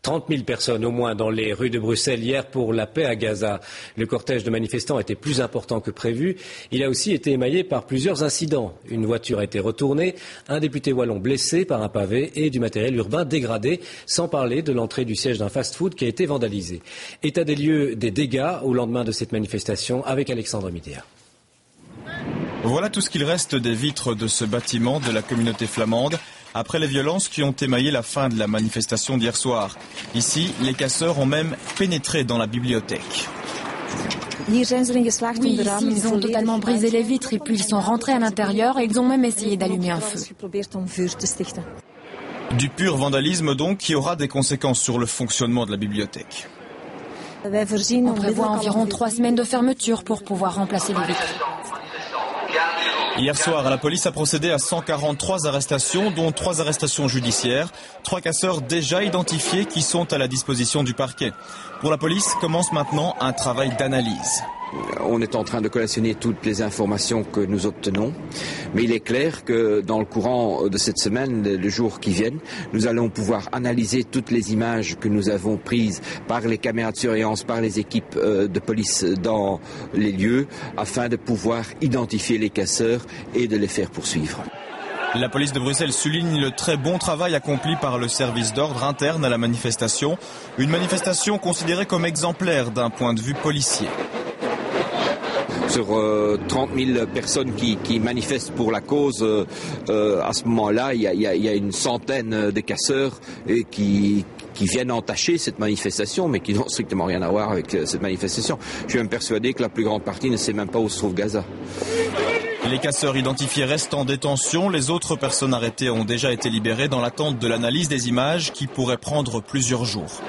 30 000 personnes au moins dans les rues de Bruxelles hier pour la paix à Gaza. Le cortège de manifestants était plus important que prévu. Il a aussi été émaillé par plusieurs incidents. Une voiture a été retournée, un député wallon blessé par un pavé et du matériel urbain dégradé, sans parler de l'entrée du siège d'un fast-food qui a été vandalisé. État des lieux des dégâts au lendemain de cette manifestation avec Alexandre Midia. Voilà tout ce qu'il reste des vitres de ce bâtiment de la communauté flamande après les violences qui ont émaillé la fin de la manifestation d'hier soir. Ici, les casseurs ont même pénétré dans la bibliothèque. Oui, ici, ils ont totalement brisé les vitres et puis ils sont rentrés à l'intérieur et ils ont même essayé d'allumer un feu. Du pur vandalisme donc qui aura des conséquences sur le fonctionnement de la bibliothèque. On prévoit environ 3 semaines de fermeture pour pouvoir remplacer les vitres. Hier soir, la police a procédé à 143 arrestations, dont 3 arrestations judiciaires. 3 casseurs déjà identifiés qui sont à la disposition du parquet. Pour la police, commence maintenant un travail d'analyse. On est en train de collectionner toutes les informations que nous obtenons, mais il est clair que dans le courant de cette semaine, les jours qui viennent, nous allons pouvoir analyser toutes les images que nous avons prises par les caméras de surveillance, par les équipes de police dans les lieux, afin de pouvoir identifier les casseurs et de les faire poursuivre. La police de Bruxelles souligne le très bon travail accompli par le service d'ordre interne à la manifestation. Une manifestation considérée comme exemplaire d'un point de vue policier. Sur 30 000 personnes qui manifestent pour la cause, à ce moment-là, il y a une centaine de casseurs qui viennent entacher cette manifestation, mais qui n'ont strictement rien à voir avec cette manifestation. Je suis même persuadé que la plus grande partie ne sait même pas où se trouve Gaza. Les casseurs identifiés restent en détention. Les autres personnes arrêtées ont déjà été libérées dans l'attente de l'analyse des images qui pourrait prendre plusieurs jours.